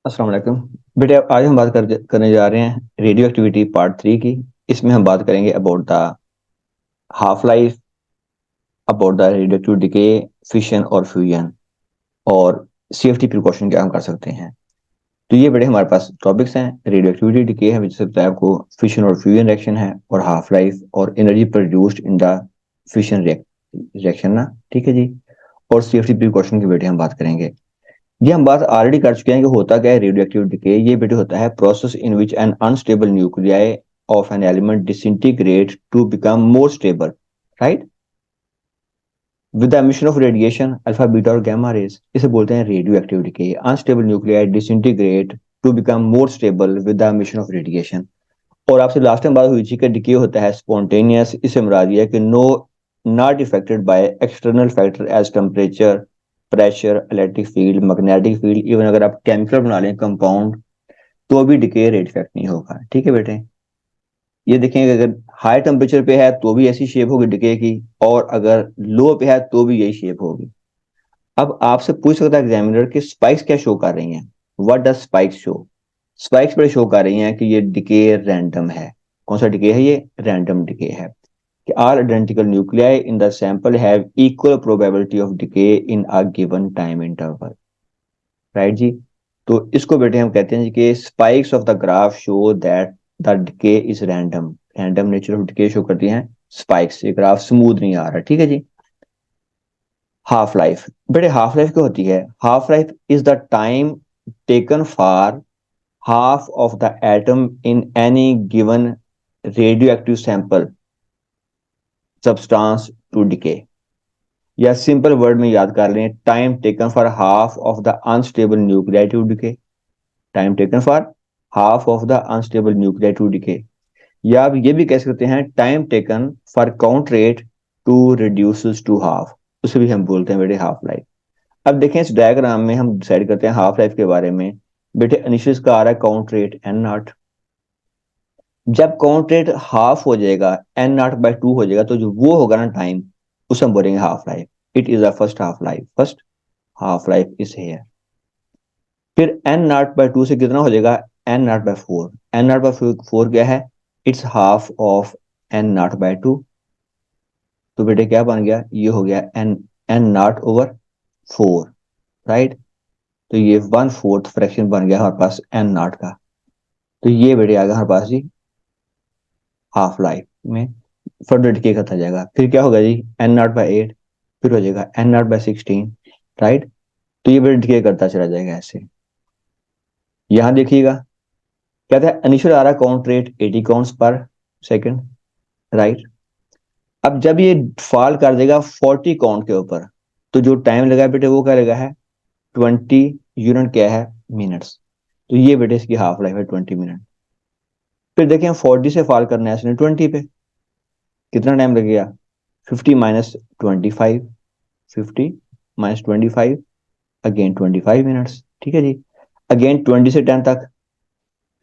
अस्सलाम वालेकुम बेटे, आज हम बात करने जा रहे हैं रेडियो एक्टिविटी पार्ट 3 की। इसमें हम बात करेंगे about the half life, about the radio active decay, fission और फ्यूजन, और सेफ्टी प्रिकॉशन क्या हम कर सकते हैं। तो ये बड़े हमारे पास टॉपिक्स हैं। रेडियो एक्टिविटी डिके है, जिससे बताया आपको फिशन और फ्यूजन रिएक्शन है, और हाफ लाइफ और energy produced in the fission reaction ना, ठीक है जी। और सेफ्टी प्रिकॉशन की बेटे हम बात करेंगे। ये हम बात ऑलरेडी कर चुके हैं कि होता क्या है रेडियो एक्टिव डिके। ये बेटे होता है process in which an unstable nuclei of an element disintegrate to become more stable, right, with the emission of radiation alpha beta और गामा रेज। इसे बोलते हैं radioactive decay. Unstable nuclei disintegrate to become more stable with the emission of radiation. और आपसे last time बात हुई थी कि डिके होता है स्पॉन्टेनियस। इसे मुराद ये है कि no not affected by external factor as temperature, pressure, electric field, magnetic field. Even अगर आप केमिकल बना लें कंपाउंड, तो भी डिके रेट इफेक्ट नहीं होगा, ठीक है बेटे। ये देखेंगे अगर हाई टेम्परेचर पे है तो भी ऐसी शेप होगी डिके की, और अगर लो पे है तो भी यही शेप होगी। अब आपसे पूछ सकता है एग्जामिनर कि स्पाइक्स क्या शो कर रही हैं। What does spikes show? Spikes पर शो कर रही हैं कि ये डिके रैंडम है। कौन सा डिके है? ये रैंडम डिके है कि all identical nuclei in the sample have equal probability of decay in a given time interval, right जी। तो इसको बेटे हम कहते हैं जी कि spikes of the graph show that the decay is random. Random nature of decay show करती हैं स्पाइक्स। ये ग्राफ स्मूथ नहीं आ रहा, ठीक है जी। हाफ लाइफ बेटे, हाफ लाइफ क्या होती है? Half life is the time taken for half of the atom in any given radioactive sample substance to decay। या सिंपल वर्ड में याद कर लें, time taken for half of the unstable nuclei to decay. Time taken for half of the unstable nuclei to decay. या आप ये भी कह सकते हैं time taken for count rate to reduce to half. उसे भी हम बोलते हैं बेटे हाफ लाइफ। अब देखें इस डायग्राम में हम डिसाइड करते हैं हाफ लाइफ के बारे में। बेटे इनिशियल का आ रहा है काउंट रेट n0। जब काउंट रेट हाफ हो जाएगा, n0/2 हो जाएगा, तो जो वो होगा ना टाइम, उसे हम बोलेंगे half life. It is the first half life. First half life is here. फिर n0/2 से कितना हो जाएगा? n0/4। n0/4 क्या है? It's half of n0/2। तो बेटे क्या बन गया? ये हो गया n0/4, राइट। तो ये 1/4 फ्रैक्शन बन गया हमारे पास n0 का। तो ये बेटे आ गया हमारे पास जी हाफ लाइफ में। फर्दर डिके करता जाएगा। फिर क्या होगा जी? n0/8, फिर हो जाएगा n0/16, राइट। तो ये बेटा डिके करता चला जाएगा ऐसे। यहां देखिएगा, कहता है इनिशियल आ रहा काउंट रेट 80 काउंट्स पर सेकंड, राइट। अब जब ये फॉल कर देगा 40 काउंट के ऊपर, तो जो टाइम लगा बेटे वो क्या लगा है? 20 यूनिट क्या है? मिनट्स। तो ये बेटे इसकी हाफ लाइफ है 20 मिनट। फिर देखें 40 से फॉल करना है इसने 20 पे, कितना टाइम लगेगा? 50 - 25, 50 - 25, अगेन 25 मिनट्स, ठीक है जी। अगेन 20 से 10 तक,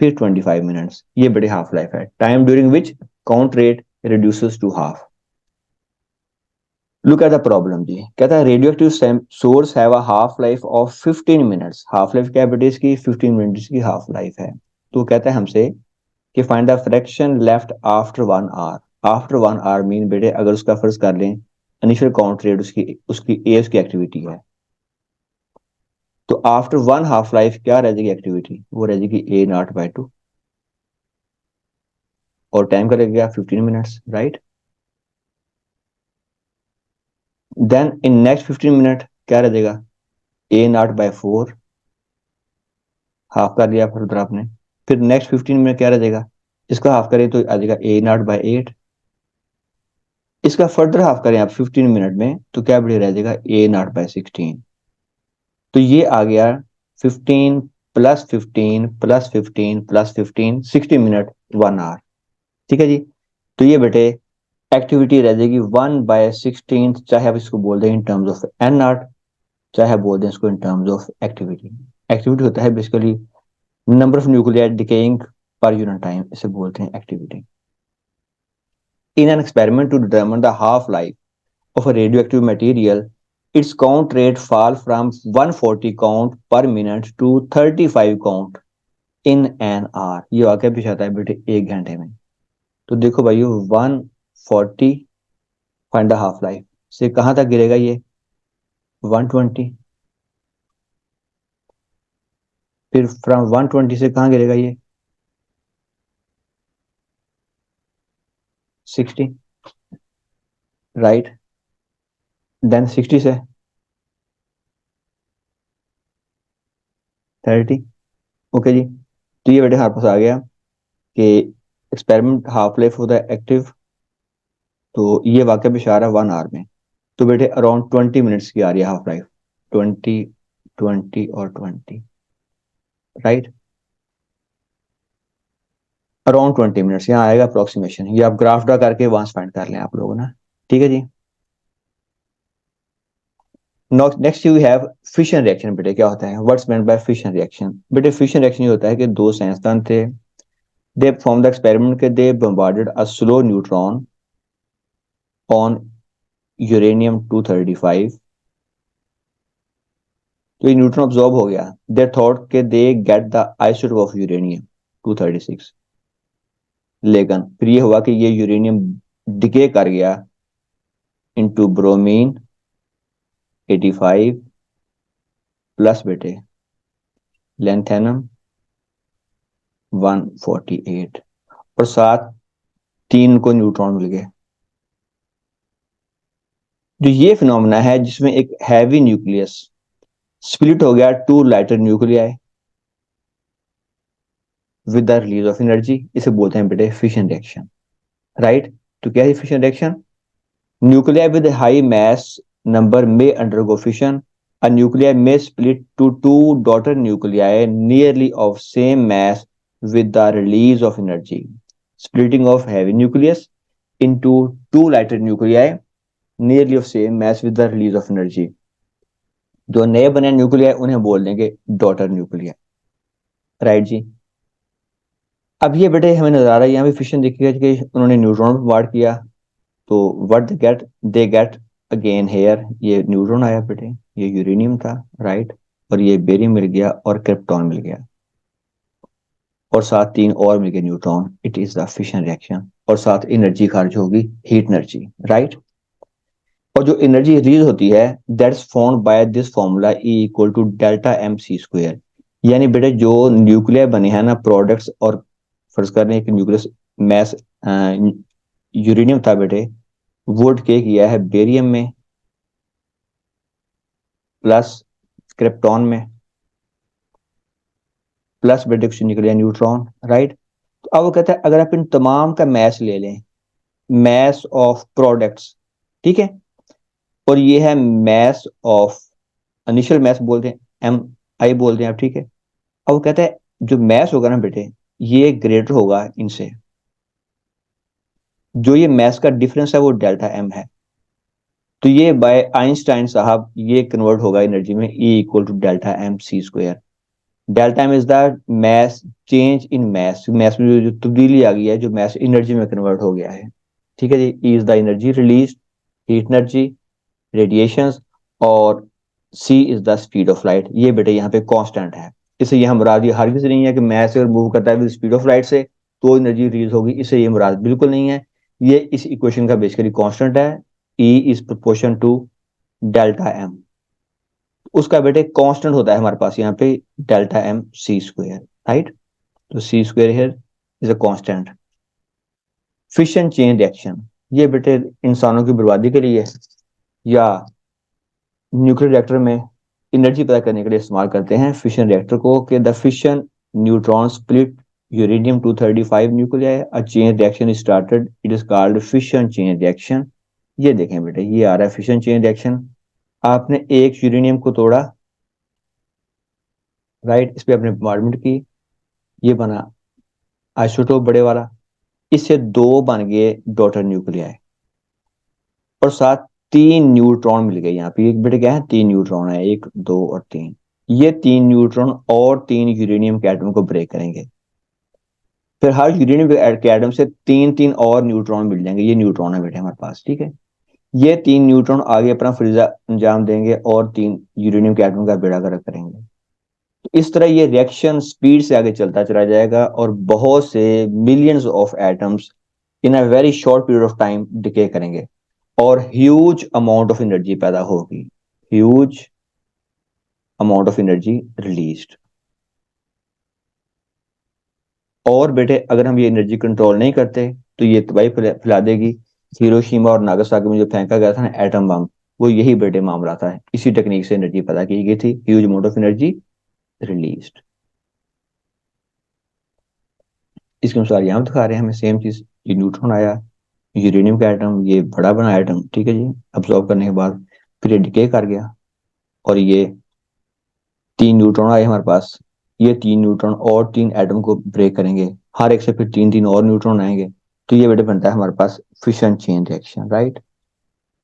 फिर 25 मिनट्स। ये बड़ी हाफ लाइफ है, time during which count rate reduces to half. Look at the problem जी। कहता है radioactive source have a half life of 15 minutes. Half life क्या है की? 15 मिनट्स की हाफ लाइफ है। तो कहता है हमसे कि find the fraction left after 1 hour. After 1 hour mean बेटे अगर उसका फर्ज कर लें इनिशियल काउंट रेट उसकी उसकी एज की एक्टिविटी है, तो आफ्टर 1 हाफ लाइफ क्या रह जाएगी एक्टिविटी? वो रह जाएगी a0/2, और टाइम का लगेगा 15 minutes, right. Then in next 15 minute क्या रह जाएगा? a0/4, हाफ कर दिया फर्दर आपने। फिर नेक्स्ट 15 मिनट क्या रह जाएगा? इसका हाफ करें तो आ जाएगा a0/8। इसका फर्दर हाफ करें आप 15 मिनट में, तो क्या बड़ी रह जाएगा? a0/16। तो ये आ गया 15 + 15 + 15 + 15 60 मिनट 1 आवर, ठीक है जी। तो ये बेटे एक्टिविटी रह जाएगी 1/16, चाहे आप इसको बोल दें इन टर्म्स ऑफ n0, चाहे आप बोल दें इसको in terms of activity. Activity होता है basically number of nuclei decaying per unit time, इसे बोलते हैं activity. In an experiment to determine the half-life of a radioactive material, its count rate fall from 140 count per minute to 35 count in an hour। ये वाक्य पेश आता है बेटे 1 घंटे में। तो देखो भाइयों 140 फाइंड द हाफ लाइफ से कहां तक गिरेगा ये 120, फिर फ्रॉम 120 से कहां गिरेगा ये 60, राइट, देन 60 से 30। ओके जी, तो ये बेटे हमारे पास आ गया कि एक्सपेरिमेंट हाफ लाइफ होता है एक्टिव, तो ये वाक्य पेश आ रहा है 1 आवर में। तो बेटे अराउंड 20 मिनट्स की आ रही है हाफ लाइफ, 20, 20 और 20, राइट, अराउंड 20 मिनट्स यहाँ आएगा अप्रोक्सीमेशन। ये आप ग्राफ ड्रा करके वहां फाइंड कर लें आप लोगों ना, ठीक है जी। Next you have fission reaction. बेटे क्या होता है, what's meant by fission reaction? बेटे फिशन रिएक्शन ये होता है कि दो साइंसदान थे, दे परफॉर्म द एक्सपेरिमेंट के they bombarded a slow neutron on uranium 235। तो ये न्यूट्रॉन ऑब्जॉर्ब हो गया, दे थॉट के they get the isotope of uranium 236। लेकिन फिर ये हुआ कि ये यूरेनियम डिके कर गया इनटू ब्रोमीन 85 प्लस बेटे लैंथेनम 148 और साथ 3 को न्यूट्रॉन मिल गए। जो ये फिनोमेना है जिसमें एक हैवी न्यूक्लियस स्प्लिट हो गया 2 lighter nuclei with the release of energy, इसे बोलते हैं बेटे फिशन रिएक्शन, राइट। तो क्या है fission reaction? Nuclei with high mass number में undergo fission. A nuclei may split to two daughter nuclei nearly of same mass with the release of energy. Splitting of heavy nucleus into two lighter nuclei nearly of same mass with the release of energy. जो नए बने न्यूक्लिया उन्हें बोल देंगे daughter Nucleya, right जी। अब ये बेटे हमें नजर आ रहा है यहाँ पे फिशन देखिएगा कि उन्होंने न्यूट्रॉन वार्ड किया, तो what they get again here, ये न्यूट्रॉन आया बेटे, ये यूरेनियम था, राइट, और ये बेरियम मिल गया और क्रिप्टॉन मिल गया और साथ 3 और मिल गए neutron. It is the fission reaction. और साथ एनर्जी खारिज होगी, हीट एनर्जी, राइट। और जो एनर्जी रिलीज होती है that's found by this formula E equal to delta m c square. यानी बेटे जो न्यूक्लियर बने हैं ना प्रोडक्ट्स, और फर्ज कर रहे हैं कि न्यूक्लियस मैस यूरेनियम था बेटे, वो के किया है बेरियम में प्लस क्रिप्टॉन में प्लस बेटे कुछ निकले न्यूट्रॉन, राइट। तो अब वो कहता है अगर आप इन तमाम का मैस ले लें, मैस ऑफ प्रोडक्ट्स, ठीक है, और ये है मैस ऑफ इनिशियल मैस बोलते हैं, एम आई बोलते हैं आप, ठीक है। अब वो कहता है जो मैस होगा ना बेटे ये ग्रेटर होगा इनसे, जो ये मैस का डिफरेंस है वो डेल्टा एम है। तो ये बाय आइंस्टाइन साहब ये कन्वर्ट होगा एनर्जी में E equal to delta m c square. Delta m is the mass change in mass, mass में जो तब्दीली आ गई है, जो मैस एनर्जी में कन्वर्ट हो गया है, ठीक है जी। E is the energy release, heat energy, radiation, और c is the speed of light. ये बेटे यहाँ पे कांस्टेंट है, इसे यहाँ मुराद ये हरगिज नहीं है कि मैस अगर मूव करता है विद स्पीड ऑफ लाइट से तो एनर्जी रिलीज होगी, इसे ये मुराद बिल्कुल नहीं है। ये इस इक्वेशन का बेसिकली कांस्टेंट है, E is proportion to delta m. उसका बेटे कांस्टेंट होता है हमारे पास यहाँ पे delta m c square, right. तो c square here is a constant. Fission chain reaction, ये बेटे इंसानों की बर्बादी के लिए या न्यूक्लियर रिएक्टर में एनर्जी पैदा करने के लिए इस्तेमाल करते हैं फिशन रिएक्टर को, कि the fission neutron split uranium 235 nuclei, a chain reaction started, it is called fission chain reaction. ये देखें बेटे ये आ रहा है फिशन चेन रिएक्शन। आपने एक यूरेनियम को तोड़ा, राइट, इस पे आपने बॉम्बार्डमेंट की, ये बना आइसोटोप बड़े वाला, इससे 2 बन गए डॉटर न्यूक्लियाई और साथ 3 न्यूट्रॉन मिल गए। यहाँ पे एक बेटे क्या है 3 न्यूट्रॉन है, 1 2 और 3। ये 3 न्यूट्रॉन और 3 यूरेनियम के एटम को ब्रेक करेंगे, फिर हर यूरेनियम के एटम से तीन तीन और न्यूट्रॉन मिल जाएंगे, ये न्यूट्रॉन है बेटे हमारे पास, ठीक है। ये तीन न्यूट्रॉन आगे अपना फरीजा अंजाम देंगे और तीन यूरेनियम के एटम का बेड़ा गर्क करेंगे। तो इस तरह ये रिएक्शन स्पीड से आगे चलता चला जाएगा और बहुत से millions of atoms in a very short period of time decay करेंगे और ह्यूज अमाउंट ऑफ एनर्जी पैदा होगी, huge amount of energy released. और बेटे अगर हम ये एनर्जी कंट्रोल नहीं करते तो ये तबाही फैला देगी। हिरोशिमा और नागासाकी में जो फेंका गया था ना एटम बम, वो यही बेटे मामला था, इसी टेक्निक से एनर्जी पैदा की गई थी, huge amount of energy released. इसके अनुसार यहाँ दिखा रहे हैं हमें सेम चीज। ये न्यूट्रॉन आया, यूरेनियम का एटम, ये बड़ा बना एटम, ठीक है जी, अब्सॉर्ब करने के बाद फिर ये डिके कर गया और ये तीन न्यूट्रॉन आए हमारे पास। ये तीन न्यूट्रॉन और तीन एटम को ब्रेक करेंगे, हर एक से फिर तीन तीन और न्यूट्रॉन आएंगे। तो ये बेटे बनता है हमारे पास फिशन चेन रिएक्शन, राइट।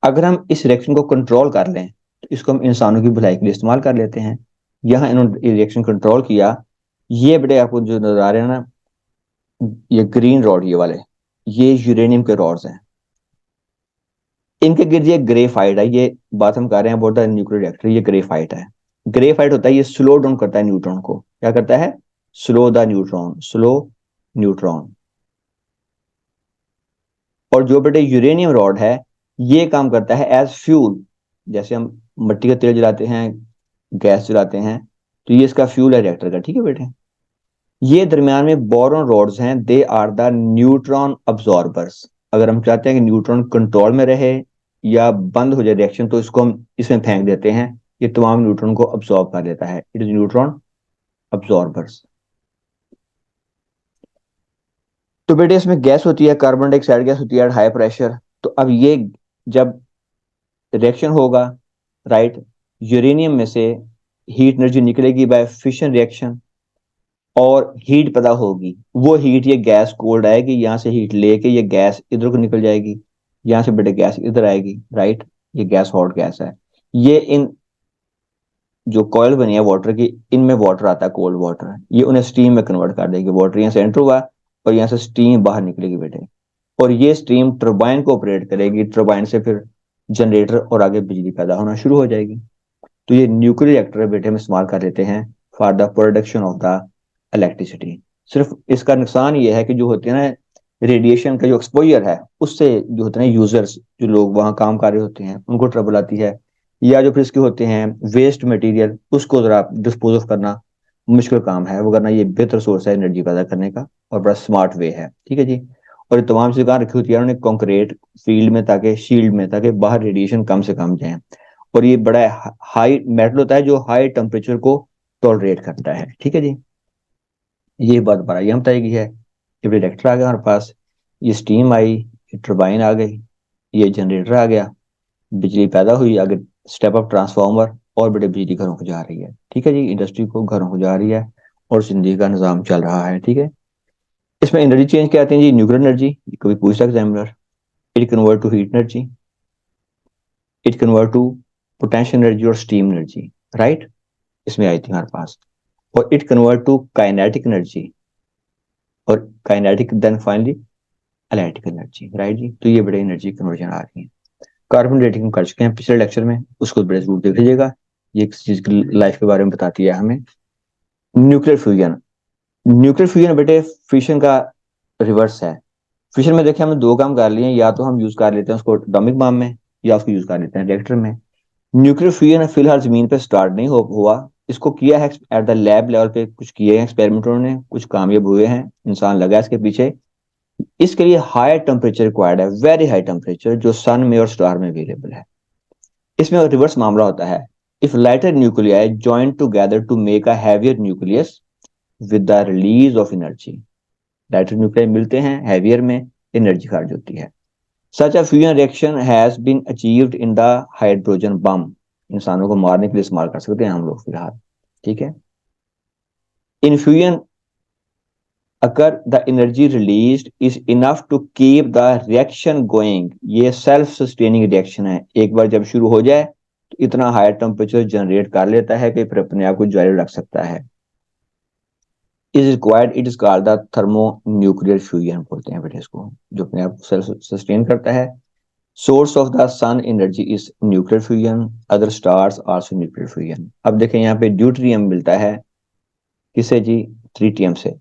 अगर हम इस रिएक्शन को कंट्रोल कर लें तो इसको हम इंसानों की भलाई के लिए इस्तेमाल कर लेते हैं। यहाँ इन्होंने रिएक्शन कंट्रोल किया। ये बेटे आपको जो नजर आ रहे हैं ना, ये ग्रीन रॉड ये वाले, ये यूरेनियम के रॉड्स हैं। इनके गिर्द ये ग्रेफाइट है, ये बात हम कर रहे हैं अबाउट द न्यूक्लियर रिएक्टर, ये ग्रेफाइट है। ग्रेफाइट होता है, ये स्लो डाउन करता है न्यूट्रॉन को, क्या करता है, slow the neutron, slow neutron. और जो बेटे यूरेनियम रॉड है, ये काम करता है एज फ्यूल। जैसे हम मिट्टी का तेल जलाते हैं, गैस जलाते हैं, तो ये इसका फ्यूल है रिएक्टर का, ठीक है बेटे। ये दरमियान में बोरॉन रॉड्स हैं, they are the neutron absorbers. अगर हम चाहते हैं कि न्यूट्रॉन कंट्रोल में रहे या बंद हो जाए रिएक्शन, तो इसको हम इसमें फेंक देते हैं, ये तमाम न्यूट्रॉन को अब्सॉर्ब कर लेता है, इट इज न्यूट्रॉन अब्जॉर्बर्स। तो बेटे इसमें गैस होती है, कार्बन डाइऑक्साइड गैस होती है एट हाई प्रेशर। तो अब ये जब रिएक्शन होगा, राइट, यूरेनियम में से हीट एनर्जी निकलेगी बाय फिशन रिएक्शन और हीट पैदा होगी। वो हीट, ये गैस कोल्ड आएगी, यहाँ से हीट लेके ये गैस इधर को निकल जाएगी, यहाँ से बेटे गैस इधर आएगी, राइट। ये गैस हॉट गैस है। ये इन जो कॉयल बनी है वाटर की, इनमें वाटर आता है, कोल्ड वाटर, ये उन्हें स्टीम में कन्वर्ट कर देगी। वाटर यहाँ से एंटर हुआ और यहाँ से स्टीम बाहर निकलेगी बेटे, और ये स्टीम टरबाइन को ऑपरेट करेगी, टरबाइन से फिर जनरेटर और आगे बिजली पैदा होना शुरू हो जाएगी। तो ये न्यूक्लियर रिएक्टर बेटे हम इस्तेमाल कर लेते हैं for the production of the electricity. सिर्फ इसका नुकसान ये है कि जो होते हैं ना, रेडिएशन का जो एक्सपोजर है, उससे जो होते हैं यूजर्स, जो लोग वहाँ काम कर रहे होते हैं, उनको ट्रबल आती है। या जो फिर इसके होते हैं वेस्ट मटेरियल, उसको जरा डिस्पोज ऑफ करना मुश्किल काम है, वो करना ये बेहतर सोर्स है एनर्जी पैदा करने का और बड़ा स्मार्ट वे है, ठीक है जी। और ये तमाम चीजें कहाँ रखी होती है उन्होंने, कॉन्क्रीट फील्ड में, ताकि शील्ड में, ताकि बाहर रेडिएशन कम से कम जाए। और ये बड़ा हाई मेटल होता है जो हाई टेम्परेचर को टॉलरेट करता है, ठीक है जी। ये बात बड़ा ये बताई गई है। ये रिएक्टर आ गया हमारे पास, ये स्टीम आई, ये टरबाइन आ गई, ये जनरेटर आ गया, बिजली पैदा हुई, आगे स्टेप अप ट्रांसफार्मर, और बड़े बिजली घरों को जा रही है, ठीक है जी, इंडस्ट्री को घरों को जा रही है और जिंदगी का निज़ाम चल रहा है, ठीक है। इसमें एनर्जी चेंज क्या आते हैं जी, न्यूक्लियर एनर्जी, कभी पूछ सकता है examiner. It convert to heat energy, it convert to potential energy और स्टीम एनर्जी, राइट, इसमें आई थी हमारे पास। और it convert to kinetic energy, और kinetic then finally electrical energy, right जी। तो ये बड़े एनर्जी कन्वर्जन आ रही है। कार्बन डेटिंग हम कर चुके हैं पिछले लेक्चर में, उसको बड़े जरूर देख लीजिएगा, ये एक चीज की लाइफ के बारे में बताती है हमें। न्यूक्लियर फ्यूजन, न्यूक्लियर फ्यूजन बेटे फिशन का रिवर्स है। फिशन में देखिए हमने दो काम कर लिए हैं, या तो हम यूज कर लेते हैं उसको एटॉमिक बम में, या उसको यूज कर लेते हैं रिएक्टर में। न्यूक्लियर फ्यूजन फिलहाल जमीन पे स्टार्ट नहीं हुआ, इसको किया है एट द लैब लेवल पे, कुछ किए हैं एक्सपेरिमेंट उन्होंने, कुछ कामयाब हुए हैं, इंसान लगा है इसके पीछे। इसके लिए हाई टेम्परेचर रिक्वायर्ड है, वेरी हाई टेम्परेचर, जो सन में और स्टार में अवेलेबल है। इसमें रिवर्स मामला होता है, if lighter nuclei join together to make a heavier nucleus with the release of energy. Lighter nuclei मिलते हैं, हैवियर में एनर्जी खारिज होती है। Such a fusion reaction has been achieved in the hydrogen bomb. इंसानों को मारने के लिए इस्तेमाल कर सकते हैं हम लोग फिलहाल, ठीक है। इन फ्यूजन अगर the energy released is enough to keep the reaction going. ये सेल्फ सस्टेनिंग रिएक्शन है, एक बार जब शुरू हो जाए तो इतना हाई टेम्परेचर जनरेट कर लेता है कि फिर अपने आप को जारी रख सकता है। Is required, it is called the thermo nuclear fusion बोलते हैं बेटे इसको, जो अपने आप सेल्फ सस्टेन करता है। Source of the sun energy is nuclear fusion, other stars also nuclear fusion. अब देखें यहाँ पे ड्यूटेरियम मिलता है किसे जी, ट्रीटियम से।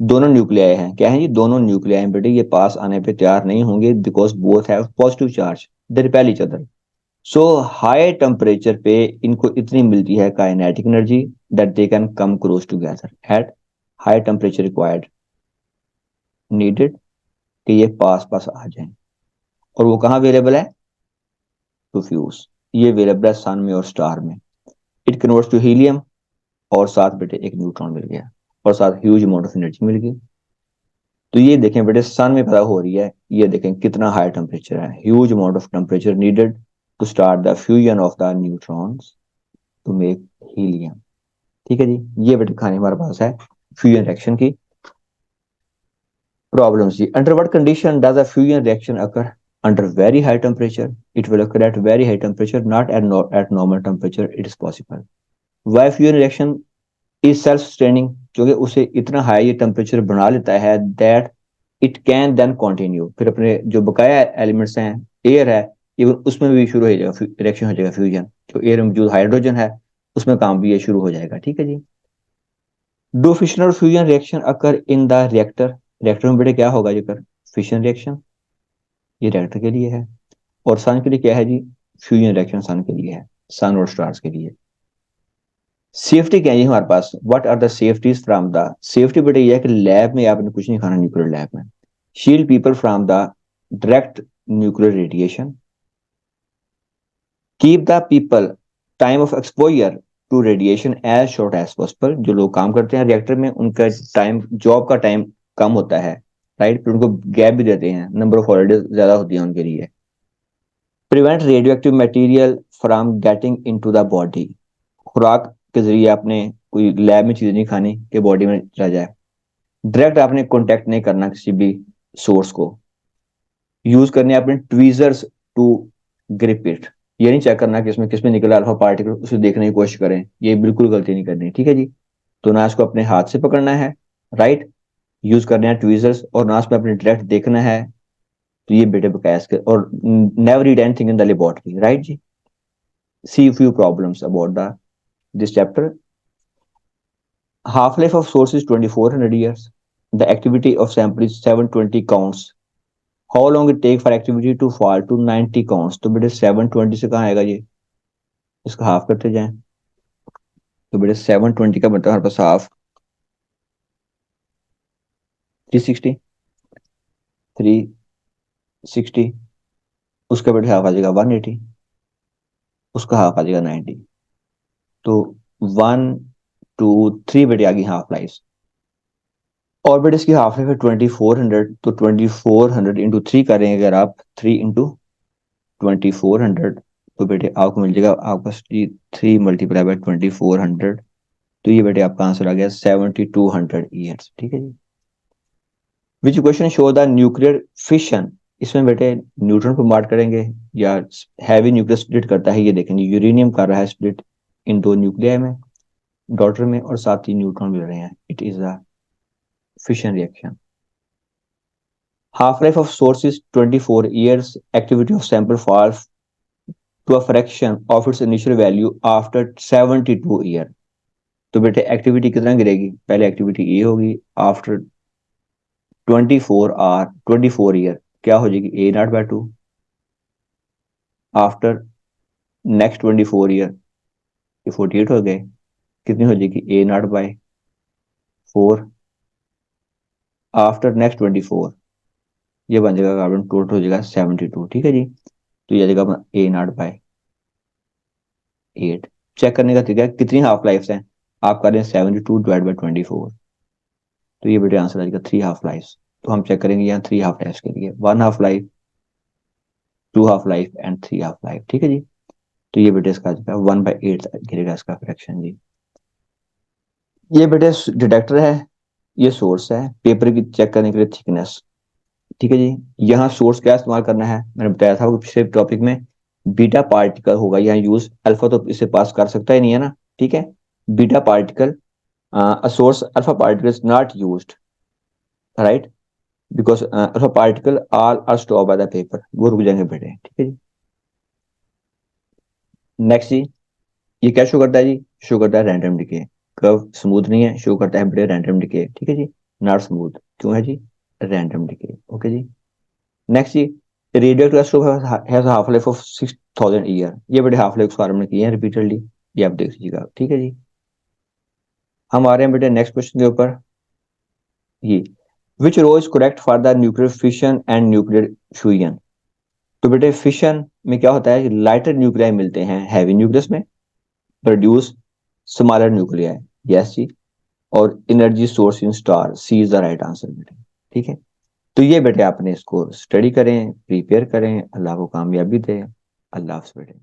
दोनों न्यूक्लियाई हैं, क्या है जी, दोनों न्यूक्लियाई बेटे ये पास आने पे तैयार नहीं होंगे because both have positive charge, they repel each other. So high temperature पे इनको इतनी मिलती है kinetic energy that they can come close together at high temperature required needed, कि ये पास पास आ जाए। और वो कहाँ अवेलेबल है, टू फ्यूज, ये अवेलेबल है सन में और स्टार में। इट कन्वर्ट्स टू हीलियम, और साथ बेटे एक न्यूट्रॉन मिल गया, और साथ ह्यूज अमाउंट ऑफ एनर्जी मिल गई। तो ये देखें बेटे सन में पैदा हो रही है, ये देखें कितना हाई टेम्परेचर है, huge amount of temperature needed to start the fusion of the neutrons to make helium. ठीक है जी, ये बेटे कहानी हमारे पास है फ्यूजन रिएक्शन की। प्रॉब्लम्स जी, under what condition does a fusion reaction occur, under very high temperature, it will occur at very high temperature, not at, at normal temperature, it is possible. Why fusion reaction is self sustaining, क्योंकि उसे इतना high temperature बना लेता है that it can then continue, फिर अपने जो बकाया एलिमेंट्स हैं, एयर है, इवन उसमें भी शुरू हो जाएगा रिएक्शन, हो जाएगा फ्यूजन। जो एयर में मौजूद हाइड्रोजन है उसमें काम भी ये शुरू हो जाएगा। ठीक है जी। डू फिशन और fusion reaction occur in the reactor, reactor में बेटे क्या होगा जेकर फिशन रिएक्शन, ये रिएक्टर के लिए है। और सन के लिए क्या है जी, फ्यूजन रिएक्शन सन के लिए है, सन और स्टार्स के लिए। सेफ्टी क्या है जी हमारे पास, what are the safeties from the, safety बेटे ये है कि लैब में आपने कुछ नहीं खाना न्यूक्लियर लैब में। Shield people from the direct nuclear radiation, keep the people time of exposure to radiation as short as possible. जो लोग काम करते हैं रिएक्टर में उनका टाइम, जॉब का टाइम कम होता है, राइट, फिर उनको गैप भी देते हैं, नंबर ऑफ हॉलीडेज ज्यादा होती है उनके लिए। Prevent radio active material from getting into the body, खुराक के जरिए आपने कोई लैब में चीजें नहीं खानी कि बॉडी में चला जाए। डायरेक्ट आपने कांटेक्ट नहीं करना किसी भी सोर्स को। यूज करने आपने ट्वीजर्स टू ग्रिप इट, ये नहीं चेक करना कि इसमें किसमें निकला अल्फा पार्टिकल, उसे देखने की कोशिश करें, ये बिल्कुल गलती नहीं करनी। ठीक है जी। तो ना इसको अपने हाथ से पकड़ना है, राइट, यूज करने हैं ट्वीजर्स, और ना इसमें अपने डायरेक्ट देखना है। तो ये बेटे बकायस के, और never read anything in the laboratory, right जी। See few problems about the this chapter. Half life of source is 2400 years. The activity of sample is 720 counts. How long it take for activity to fall to 90 counts? तो बेटे 720 से कहाँ आएगा ये, इसका half करते जाएं। तो बेटे 720 का मतलब हमारे पास हाफ 360, 360, उसका बेटे हाफ आ जाएगा 180, उसका हाफ आ जाएगा 90। तो 1 2 3 बेटे आ गई हाफ लाइफ। और बेटे इसकी हाफ लाइफ है 2400, तो 2400 इंटू 3 करेंगे अगर आप, 3 इंटू 2400, तो बेटे आपको मिल जाएगा आपका 3 × 2400, तो ये बेटे आपका आंसर आ गया 7200 ईयर्स। ठीक है जी। Which question show the nuclear fission, इसमें बेटे न्यूट्रॉन को बात करेंगे या हैवी न्यूक्लियर स्प्लिट करता है, ये देखेंगे यूरेनियम कर रहा है स्प्लिट इन दो न्यूक्लियाई में, डॉटर में, और साथ ही न्यूट्रॉन मिल रहे हैं, it is the fission reaction. Half life of source is 24 years. Activity of sample falls to a fraction of its initial value after 72 year. तो बेटे एक्टिविटी कितना गिरेगी, पहले एक्टिविटी ये होगी आफ्टर 24 क्या हो जाएगी, A0/2। आफ्टर नेक्स्ट 24 ईयर, ये 48 हो गए, कितनी हो जाएगी A0/4। आफ्टर नेक्स्ट 24 ये बन जाएगा कार्बन टोटल हो जाएगा 72। ठीक है जी। तो ये आ जाएगा A0/8। चेक करने का तरीका कितनी हाफ लाइफ हैं, आप कर रहे हैं 72 डिवाइड बाई 24, तो ये बेटे आंसर आ जाएगा 3 हाफ लाइफ। तो हम चेक करेंगे यहाँ 3 हाफ लाइफ के लिए, 1 half life, 2 half life and 3 half life. ठीक है जी। तो ये बेटे इसका आ जाएगा 1/8 गिरेगा इसका फ्रैक्शन जी। ये बेटे डिटेक्टर है, ये सोर्स है पेपर की चेक करने के लिए थिकनेस। ठीक है जी। यहाँ सोर्स क्या इस्तेमाल करना है, मैंने बताया था पिछले टॉपिक में, बीटा पार्टिकल होगा यहाँ यूज, अल्फा तो इसे पास कर सकता ही नहीं है ना। ठीक है, beta particle a source alpha particle is not used, right? Because alpha particle all are stopped by the paper, वो रुक जाएंगे बेटे, ठीक है जी। नेक्स्ट जी, ये क्या शो करता है जी? शो करता है रैंडम डिके। कर्व स्मूथ नहीं है, शो करता है बेटे रैंडम डिके, ठीक है जी। नॉट स्मूथ, क्यों है जी? रैंडम डिके, ओके जी। नेक्स्ट जी, radio telescope has half life of 6000 year. ये बेटे हाफ लाइफ उसके बारे में किए हैं रिपीटेडली, ये आप देख लीजिएगा, ठीक है जी। हम आ रहे हैं बेटे नेक्स्ट क्वेश्चन के ऊपर। ये which row is correct for the nuclear fission and nuclear fusion? तो बेटे फिशन में क्या होता है, लाइटर न्यूक्लियाई मिलते हैं हैवी न्यूक्लियस में, प्रोड्यूस स्मॉलर न्यूक्लियाई, यस जी। और energy source in star, C is the right answer बेटे, ठीक है। तो ये बेटे आपने इसको स्टडी करें, प्रिपेयर करें, अल्लाह को कामयाबी दे। अल्लाह हाफ़िज़ बेटे।